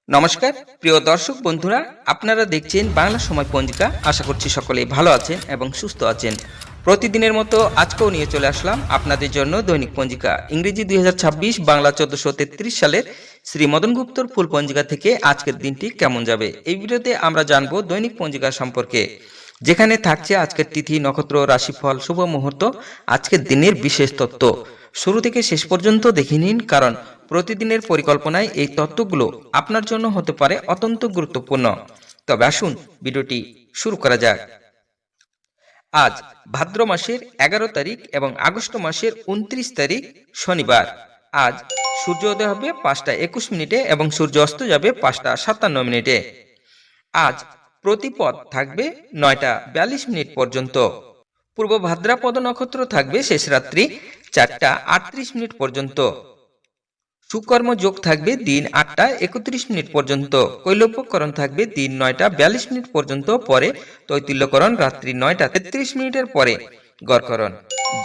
নমস্কার প্রিয় দর্শক বন্ধুরা, আপনারা দেখছেন বাংলা সময় পঞ্জিকা। আশা করছি সকলেই ভালো আছেন এবং সুস্থ আছেন। প্রতিদিনের মতো আজকেও নিয়ে চলে আসলাম আপনাদের জন্য দৈনিক পঞ্জিকা ইংরেজি 2026 বাংলা 1433 সালের শ্রী মদন গুপ্তর ফুল পঞ্জিকা থেকে আজকের দিনটি কেমন যাবে। এই ভিডিওতে আমরা জানবো দৈনিক পঞ্জিকা সম্পর্কে, যেখানে থাকছে আজকের তিথি, নক্ষত্র, রাশিফল, শুভ মুহূর্ত, আজকের দিনের বিশেষ তত্ত্ব। শুরু থেকে শেষ পর্যন্ত দেখে নিন, কারণ প্রতিদিনের পরিকল্পনায় এই তত্ত্বগুলো আপনার জন্য হতে পারে অত্যন্ত গুরুত্বপূর্ণ। তবে আসুন ভিডিওটি শুরু করা যাক। আজ ভাদ্র মাসের 11 তারিখ এবং আগস্ট মাসের 29 তারিখ শনিবার। আজ সূর্যোদয় হবে 5টা 21 মিনিটে এবং সূর্য অস্ত যাবে 5টা 57 মিনিটে। আজ প্রতিপদ থাকবে 9টা 42 মিনিট পর্যন্ত। পূর্ব ভাদ্রাপদ নক্ষত্র থাকবে শেষ রাত্রি 4টা 38 মিনিট পর্যন্ত। সুকর্ম যোগ থাকবে দিন 8টা 31 মিনিট পর্যন্ত। কৈলব্যকরণ থাকবে দিন 9টা 42 মিনিট পর্যন্ত। পরে তৈতিল্যকরণ রাত্রি 9টা 33 মিনিটের পরে গড়করণ।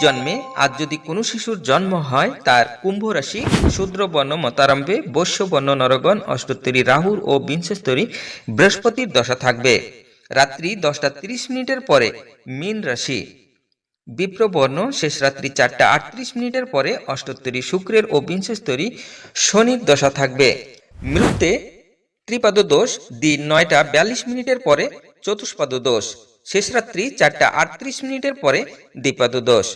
জন্মে আজ যদি কোনো শিশুর জন্ম হয়, তার কুম্ভ রাশি, শূদ্রবর্ণ মতারম্ভে, বৈশ্যবর্ণ নরগণ, অষ্টোত্তরী রাহুর ও বিংশস্তরী বৃহস্পতির দশা থাকবে। রাত্রি 10টা 30 মিনিটের পরে মীন রাশি, বিপ্রবর্ণ, শেষ রাত্রি 4টা 38 মিনিটের পরে অষ্টোত্তরী শুক্রের ও বিংশস্তরী শনির দশা থাকবে। মৃত্যুতে ত্রিপাদ দোষ দিন 9টা 42 মিনিটের পরে চতুষ্পাদ দোষ, শেষ রাত্রি 4টা 38 মিনিটের পরে দ্বিপাদ দোষ।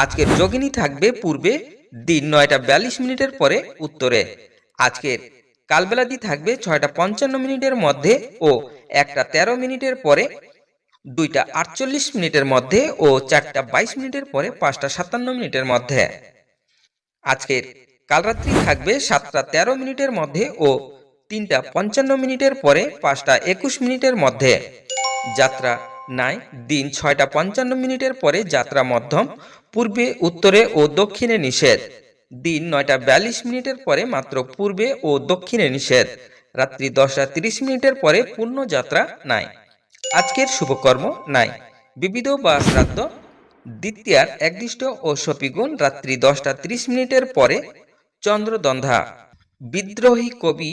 আজকের যোগিনী থাকবে পূর্বে দিন 9টা 42 মিনিটের পরে উত্তরে। আজকের কালবেলাদি থাকবে 6টা 55 মিনিটের মধ্যে ও 1টা 13 মিনিটের পরে, 2টা 48 মিনিটের মধ্যে ও 4টা 22 মিনিটের পরে 5টা 57 মিনিটের মধ্যে। আজকের কালরাত্রি থাকবে 7টা 13 মিনিটের মধ্যে ও 3টা 55 মিনিটের পরে 5টা 21 মিনিটের মধ্যে। যাত্রা নাই দিন 6টা 55 মিনিটের পরে যাত্রা মধ্যম, পূর্বে, উত্তরে ও দক্ষিণে নিষেধ। দিন 9টা 42 মিনিটের পরে মাত্র পূর্বে ও দক্ষিণে নিষেধ। রাত্রি 10টা 30 মিনিটের পরে পূর্ণ যাত্রা নাই। আজকের শুভকর্ম নাই। বিবিধ বা শ্রাদ্ধ, দ্বিতীয়ার একদিষ্ট ও শপিগুণ রাত্রি 10টা 30 মিনিটের পরে চন্দ্রদন্ধা। বিদ্রোহী কবি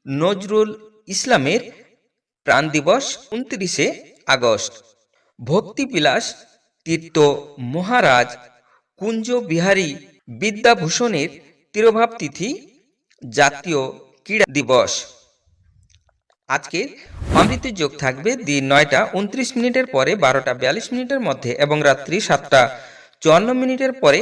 নজরুল ইসলামের প্রাণ দিবস 29শে আগস্ট। ভক্তিবিলাস তীর্থ মহারাজ কুঞ্জ বিহারী বিদ্যাভূষণের তিরোভাব তিথি। জাতীয় ক্রীড়া দিবস। আজকে অমৃত যোগ থাকবে দিন 9টা 29 মিনিটের পরে 12টা 42 মিনিটের মধ্যে এবং রাত্রি 7টা 54 মিনিটের পরে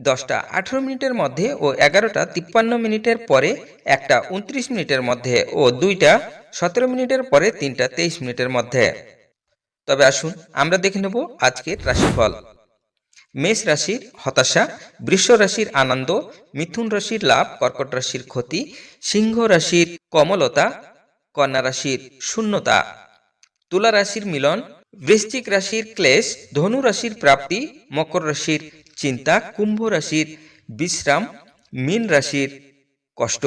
10টা 18 মিনিটের মধ্যে ও 11টা 53 মিনিটের পরে 1টা 29 মিনিটের মধ্যে ও 2টা 17 মিনিটের পরে 3টা 23 মিনিটের মধ্যে। তবে আসুন আমরা দেখে নেব আজকের রাশিফল। মেষ রাশির হতাশা, বৃষ রাশির আনন্দ, মিথুন রাশির লাভ, কর্কট রাশির ক্ষতি, সিংহ রাশির কমলতা, কন্যা রাশির শূন্যতা, তুলা রাশির মিলন, বৃশ্চিক রাশির ক্লেশ, ধনু রাশির প্রাপ্তি, মকর রাশির চিন্তা, কুম্ভ রাশির বিশ্রাম, মীন রাশির কষ্ট।